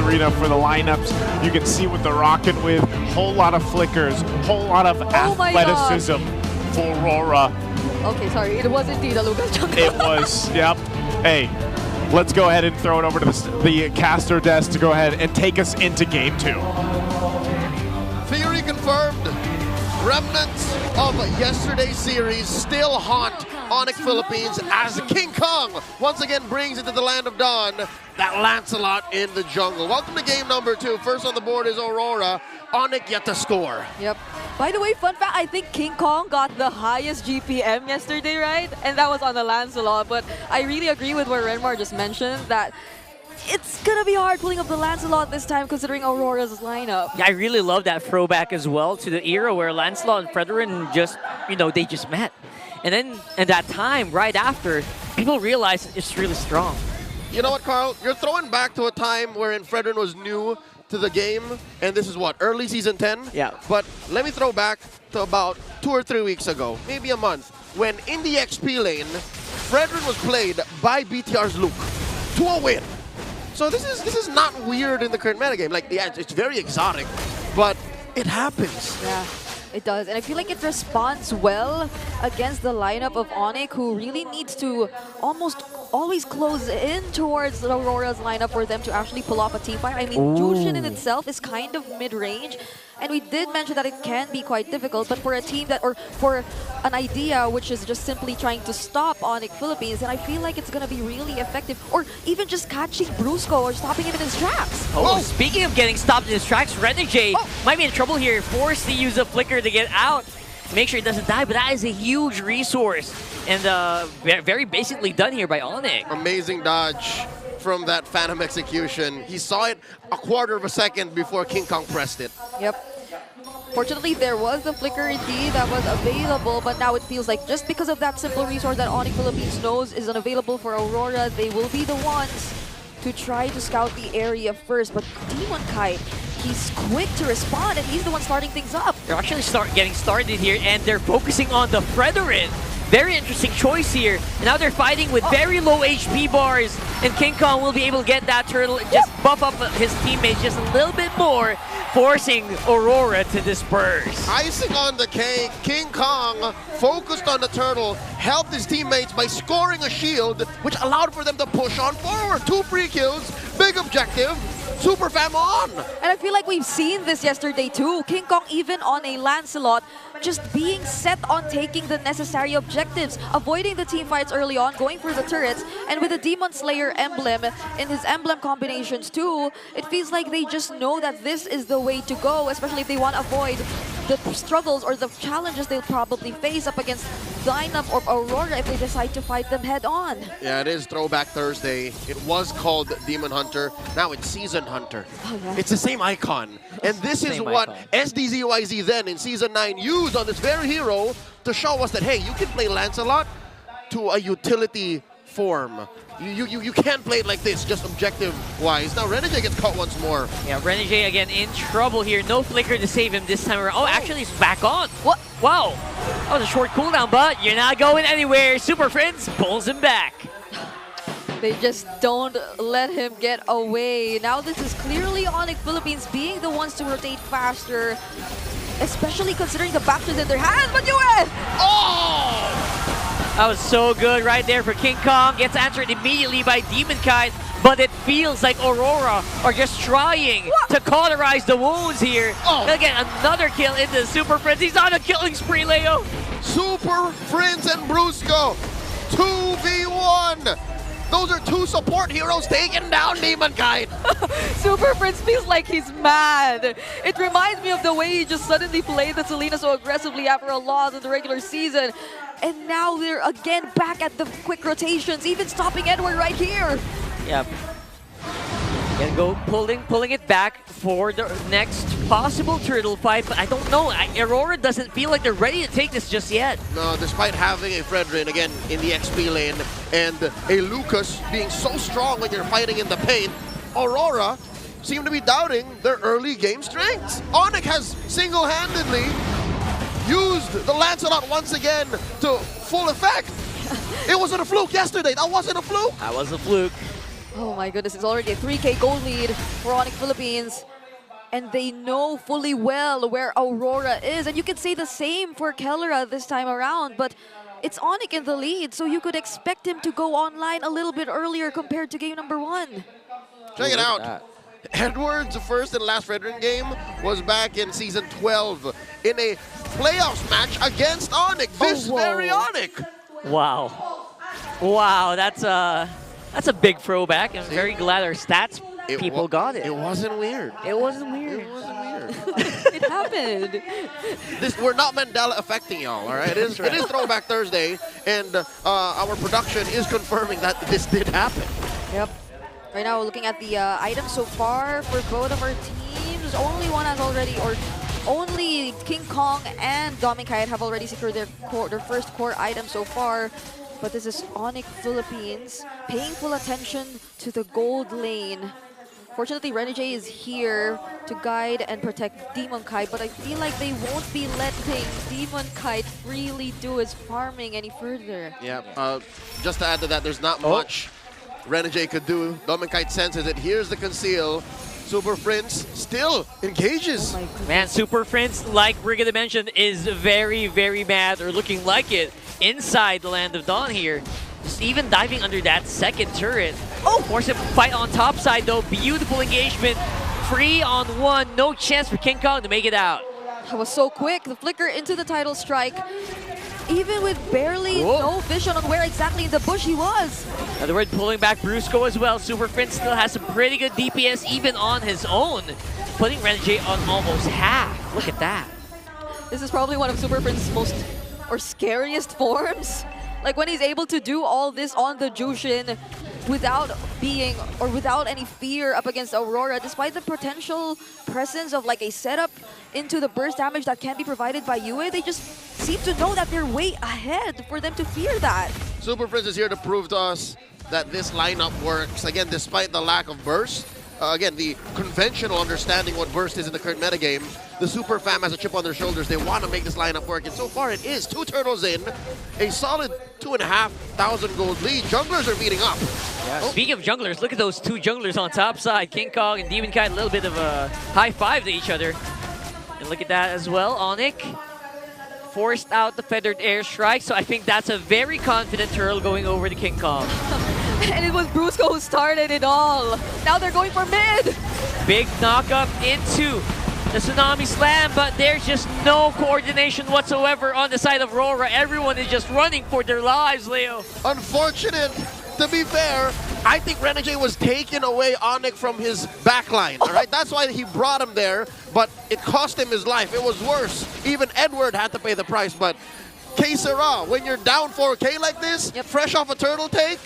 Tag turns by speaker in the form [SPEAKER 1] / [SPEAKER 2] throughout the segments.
[SPEAKER 1] arena for the lineups. You can see what they're rocking with. Whole lot of flickers, whole lot of athleticism for Aurora.
[SPEAKER 2] Okay, sorry, it was indeed a Lucas jungle.
[SPEAKER 1] It was, yep. Hey, let's go ahead and throw it over to the caster desk to go ahead and take us into game 2.
[SPEAKER 3] Theory confirmed. Remnants of yesterday's series still haunt Onic Philippines as King Kong once again brings into the land of dawn that Lancelot in the jungle. Welcome to game number 2. First on the board is Aurora. Onic yet to score.
[SPEAKER 2] Yep. By the way, fun fact, I think King Kong got the highest GPM yesterday, right? And that was on the Lancelot. But I really agree with what Renmar just mentioned, that it's gonna be hard pulling up the Lancelot this time considering Aurora's lineup.
[SPEAKER 4] Yeah, I really love that throwback as well to the era where Lancelot and Fredrin just, they just met. And then at that time, right after, people realized it's really strong.
[SPEAKER 3] You know what, Carl? You're throwing back to a time wherein Fredrin was new to the game, and this is what, early Season 10?
[SPEAKER 4] Yeah.
[SPEAKER 3] But let me throw back to about 2 or 3 weeks ago, maybe a month, when in the XP lane, Fredrin was played by BTR's Luke to a win. So this is not weird in the current metagame. Like, yeah, it's very exotic, but it happens.
[SPEAKER 2] Yeah, it does. And I feel like it responds well against the lineup of Onic, who really needs to almost always close in towards Aurora's lineup for them to actually pull off a team fight. I mean, Jushin in itself is kind of mid-range. And we did mention that it can be quite difficult, but for a team that, or for an idea which is just simply trying to stop Onic Philippines, and I feel like it's going to be really effective, or even just catching Brusco or stopping him in his tracks.
[SPEAKER 4] Oh, speaking of getting stopped in his tracks, Renegade might be in trouble here, forced to use a flicker to get out. Make sure he doesn't die, but that is a huge resource. And very basically done here by Onic.
[SPEAKER 3] Amazing dodge from that Phantom execution. He saw it a quarter of a second before King Kong pressed it.
[SPEAKER 2] Yep. Fortunately, there was the flicker indeed that was available, but now it feels like just because of that simple resource that Onic Philippines knows is unavailable for Aurora, they will be the ones to try to scout the area first. But Demon Kite, he's quick to respond, and he's the one starting things up.
[SPEAKER 4] They're actually getting started here, and they're focusing on the Fredrin. Very interesting choice here. And now they're fighting with very low HP bars, and King Kong will be able to get that turtle and just buff up his teammates just a little bit more, forcing Aurora to disperse.
[SPEAKER 3] Icing on the cake, King Kong focused on the turtle, helped his teammates by scoring a shield, which allowed for them to push on forward. 2 free kills, big objective, Super Fam on!
[SPEAKER 2] And I feel like we've seen this yesterday too. King Kong, even on a Lancelot, just being set on taking the necessary objectives, avoiding the team fights early on, going for the turrets, and with the Demon Slayer emblem in his emblem combinations too, it feels like they just know that this is the way to go, especially if they want to avoid the struggles or the challenges they'll probably face up against lineup or Aurora if they decide to fight them head on.
[SPEAKER 3] Yeah, it is Throwback Thursday. It was called Demon Hunter. Now it's Season Hunter.
[SPEAKER 2] Oh, yeah.
[SPEAKER 3] It's the same icon. And this is what SDZYZ then in Season 9 used on this very hero to show us that, hey, you can play Lancelot to a utility form. You can't play it like this, just objective-wise. Now, Renegade gets caught once more.
[SPEAKER 4] Yeah, Renegade again in trouble here. No flicker to save him this time around. Oh, actually, he's back on. What? Wow. That was a short cooldown, but you're not going anywhere. Super Friends pulls him back.
[SPEAKER 2] They just don't let him get away. Now this is clearly Onic Philippines being the ones to rotate faster, especially considering the bastions in their hands. But you win!
[SPEAKER 3] Oh!
[SPEAKER 4] That was so good right there for King Kong. Gets answered immediately by Demon Kite, but it feels like Aurora are just trying to cauterize the wounds here. They'll get another kill into the Super Friends. He's on a killing spree, Leo.
[SPEAKER 3] Super Friends and Brusco, 2v1. Those are 2 support heroes taking down Demon Kite.
[SPEAKER 2] Super Prince feels like he's mad. It reminds me of the way he just suddenly played the Selena so aggressively after a loss in the regular season. And now they're again back at the quick rotations, even stopping Edward right here.
[SPEAKER 4] Yep. Gonna go pulling it back for the next possible turtle fight, but I don't know. Aurora doesn't feel like they're ready to take this just yet.
[SPEAKER 3] No, despite having a Fredrin again in the XP lane and a Lucas being so strong when you're fighting in the paint, Aurora seem to be doubting their early game strengths. Onic has single-handedly used the Lancelot once again to full effect. It wasn't a fluke yesterday. That wasn't a fluke.
[SPEAKER 4] That was a fluke.
[SPEAKER 2] Oh my goodness, it's already a 3K gold lead for Onic Philippines. And they know fully well where Aurora is. And you can say the same for Kellera this time around, but it's Onic in the lead, so you could expect him to go online a little bit earlier compared to game number 1.
[SPEAKER 3] Check it out. Edward's first and last veteran game was back in Season 12 in a playoffs match against Onic. This very Onic.
[SPEAKER 4] Wow. Wow, that's a big throwback. I'm very glad our stats people got it.
[SPEAKER 3] It wasn't weird.
[SPEAKER 4] It wasn't weird.
[SPEAKER 3] It wasn't weird.
[SPEAKER 2] It happened.
[SPEAKER 3] We're not Mandela affecting y'all, all right? It is Throwback Thursday, and our production is confirming that this did happen.
[SPEAKER 2] Yep. Right now, we're looking at the items so far for both of our teams. Only one has already, or only King Kong and Dominic have already secured their first core item so far. But this is Onic Philippines paying full attention to the gold lane. Fortunately, Renegade is here to guide and protect Demon Kite, but I feel like they won't be letting Demon Kite freely do his farming any further.
[SPEAKER 3] Yeah, just to add to that, there's not much Renegade could do. Demon Kite senses it. Here's the conceal. Super Prince still engages.
[SPEAKER 2] Oh
[SPEAKER 4] man, Super Prince, like we're gonna mention, is very, very mad, or looking like it, inside the Land of Dawn here. Just even diving under that second turret. Oh, force him to fight on top side though. Beautiful engagement. 3-on-1. No chance for King Kong to make it out.
[SPEAKER 2] That was so quick. The flicker into the title strike. Even with barely no vision on where exactly in the bush he was.
[SPEAKER 4] In other words, pulling back Brusco as well. Super Prince still has some pretty good DPS even on his own. Putting Renegade on almost half. Look at that.
[SPEAKER 2] This is probably one of Super Prince's most scariest forms. Like when he's able to do all this on the Jushin without being, or without any fear up against Aurora, despite the potential presence of like a setup into the burst damage that can be provided by UA, they just seem to know that they're way ahead for them to fear that.
[SPEAKER 3] Super Prince is here to prove to us that this lineup works, again, despite the lack of burst. Again, the conventional understanding what burst is in the current metagame, the Super Fam has a chip on their shoulders. They want to make this lineup work, and so far it is. 2 turtles in, a solid 2,500 gold lead. Junglers are beating up.
[SPEAKER 4] Yeah. Speaking of junglers, look at those 2 junglers on top side. King Kong and Demon Kite, a little bit of a high five to each other. And look at that as well. Onic forced out the feathered airstrike, so I think that's a very confident turtle going over to King Kong.
[SPEAKER 2] And it was Brusco who started it all. Now they're going for mid.
[SPEAKER 4] Big knock-up into the Tsunami Slam, but there's just no coordination whatsoever on the side of Aurora. Everyone is just running for their lives, Leo.
[SPEAKER 3] Unfortunate. To be fair, I think Renegade was taking away Onic from his backline, all right? That's why he brought him there, but it cost him his life. It was worse. Even Edward had to pay the price, but Que sera, when you're down 4K like this, fresh off a turtle take,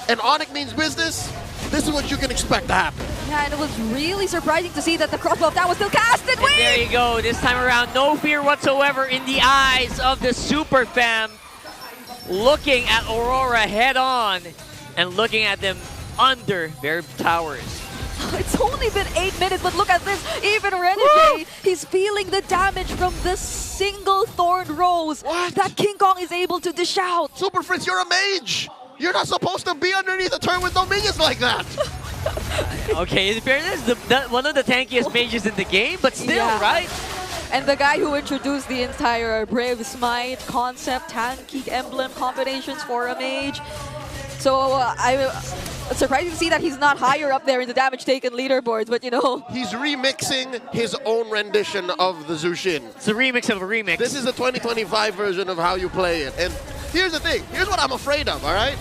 [SPEAKER 3] and Onic means business, this is what you can expect to happen.
[SPEAKER 2] Yeah, and it was really surprising to see that the crossbow of that was still casted.
[SPEAKER 4] And there you go. This time around, no fear whatsoever in the eyes of the Super Fam. Looking at Aurora head on and looking at them under their towers.
[SPEAKER 2] It's only been 8 minutes, but look at this. Even Renegade, he's feeling the damage from the single Thorn Rose that King Kong is able to dish out.
[SPEAKER 3] Super Fritz, you're a mage. You're not supposed to be underneath a turn with no minions like that.
[SPEAKER 4] Okay, in fairness, one of the tankiest mages in the game, but still, right?
[SPEAKER 2] And the guy who introduced the entire Brave Smite concept, tanky emblem combinations for a mage. So it's surprising to see that he's not higher up there in the damage taken leaderboards, but you know.
[SPEAKER 3] He's remixing his own rendition of the Jushin.
[SPEAKER 4] It's a remix of a remix.
[SPEAKER 3] This is the 2025 version of how you play it. And here's the thing. Here's what I'm afraid of, all right?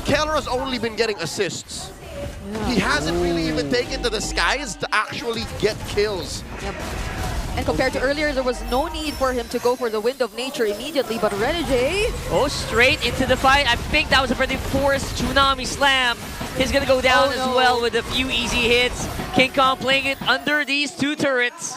[SPEAKER 3] Kellera's only been getting assists. Yeah. He hasn't really even taken to the skies to actually get kills.
[SPEAKER 2] Yep. And compared to earlier, there was no need for him to go for the Wind of Nature immediately, but Renegade...
[SPEAKER 4] Oh, straight into the fight. I think that was a pretty forced Tsunami Slam. He's gonna go down as well with a few easy hits. King Kong playing it under these 2 turrets.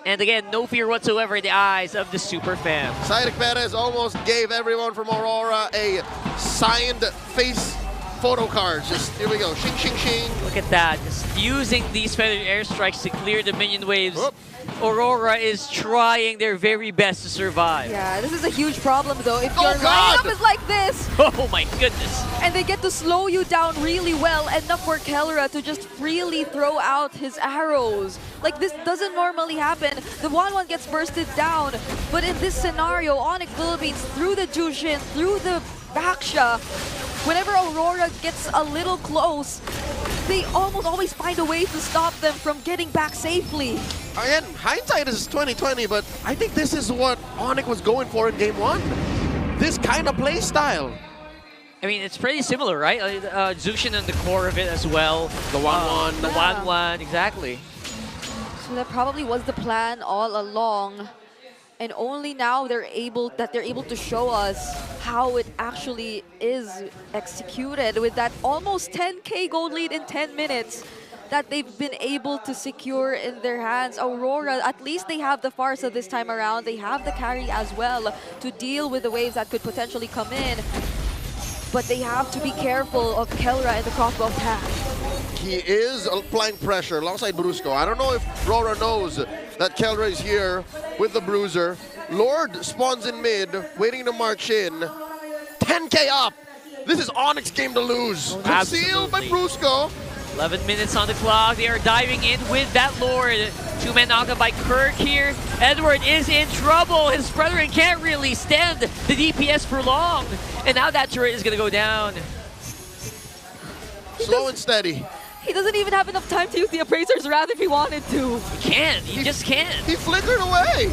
[SPEAKER 4] And again, no fear whatsoever in the eyes of the Super Fam.
[SPEAKER 3] Cyril Perez almost gave everyone from Aurora a signed face photo cards. Just here we go. Shing, shing, shing.
[SPEAKER 4] Look at that. Just using these feathered airstrikes to clear the minion waves.
[SPEAKER 3] Whoop.
[SPEAKER 4] Aurora is trying their very best to survive.
[SPEAKER 2] Yeah, this is a huge problem though. If
[SPEAKER 3] Oh,
[SPEAKER 2] your
[SPEAKER 3] God!
[SPEAKER 2] lineup is like this,
[SPEAKER 4] Oh my goodness.
[SPEAKER 2] and they get to slow you down really well, enough for Kelra to just freely throw out his arrows. Like, this doesn't normally happen. The 1-1 gets bursted down, but in this scenario, Onic Philippines, through the Jushin, through the Baksha, whenever Aurora gets a little close, they almost always find a way to stop them from getting back safely.
[SPEAKER 3] Again, hindsight is 2020, but I think this is what Onic was going for in Game 1. This kind of play style.
[SPEAKER 4] I mean, it's pretty similar, right? Zushin in the core of it as well.
[SPEAKER 3] The 1-1.
[SPEAKER 4] The 1-1, exactly.
[SPEAKER 2] So that probably was the plan all along. And only now they're able to show us how it actually is executed with that almost 10K gold lead in 10 minutes that they've been able to secure in their hands. Aurora, at least they have the Farsa this time around. They have the carry as well to deal with the waves that could potentially come in. But they have to be careful of Kelra and the crossbow attack.
[SPEAKER 3] He is applying pressure alongside Brusco. I don't know if Aurora knows that Kelra is here with the Bruiser. Lord spawns in mid, waiting to march in. 10K up. This is Onyx's game to lose. Concealed by Brusco.
[SPEAKER 4] 11 minutes on the clock. They are diving in with that Lord. Two-man knockdown by Kirk here. Edward is in trouble. His brethren can't really stand the DPS for long. And now that turret is going to go down.
[SPEAKER 3] Slow and steady.
[SPEAKER 2] He doesn't even have enough time to use the Appraiser's Wrath if he wanted to.
[SPEAKER 4] He can't. He just can't.
[SPEAKER 3] He flickered away.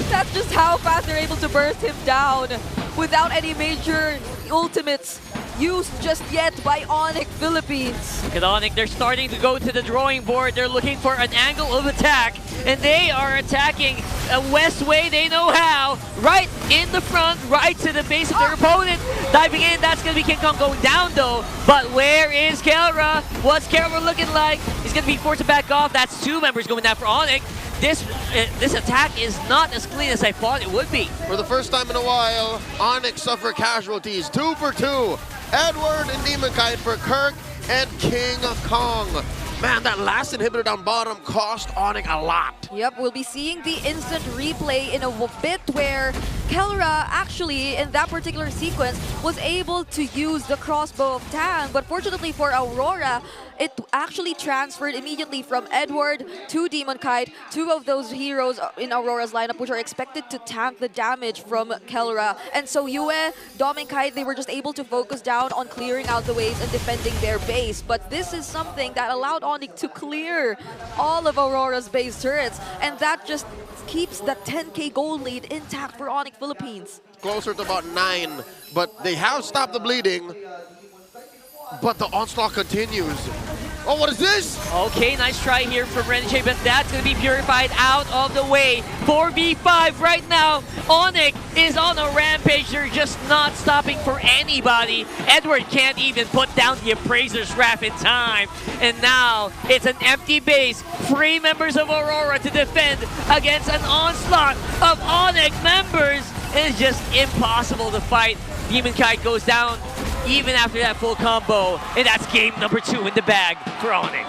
[SPEAKER 2] That's just how fast they're able to burst him down without any major ultimates used just yet by Onic Philippines.
[SPEAKER 4] Look at Onic, they're starting to go to the drawing board. They're looking for an angle of attack, and they are attacking a west way they know how. Right in the front, right to the base of their opponent. Diving in, that's going to be King Kong going down though. But where is Kelra? What's Kelra looking like? He's going to be forced to back off. That's two members going down for Onic. This attack is not as clean as I thought it would be.
[SPEAKER 3] For the first time in a while, Onic suffer casualties. 2 for 2. Edward and Demon Kite for Kirk and King Kong. Man, that last inhibitor down bottom cost Onic a lot.
[SPEAKER 2] Yep, we'll be seeing the instant replay in a bit where Kelra actually, in that particular sequence, was able to use the crossbow of Tang, but fortunately for Aurora, it actually transferred immediately from Edward to Demon Kite, two of those heroes in Aurora's lineup, which are expected to tank the damage from Kelra. And so Yue, Dom and Kite, they were just able to focus down on clearing out the waves and defending their base. But this is something that allowed Onic to clear all of Aurora's base turrets, and that just keeps that 10K gold lead intact for Onic Philippines.
[SPEAKER 3] Closer to about 9, but they have stopped the bleeding. But the onslaught continues. Oh, what is this?
[SPEAKER 4] Okay, nice try here from Renjay, but that's going to be purified out of the way. 4v5 right now. Onic is on a rampage. They're just not stopping for anybody. Edward can't even put down the Appraiser's Wrath in time. And now it's an empty base. 3 members of Aurora to defend against an onslaught of Onic members. It's just impossible to fight. Demon Kite goes down even after that full combo, and that's game number 2 in the bag for Onic.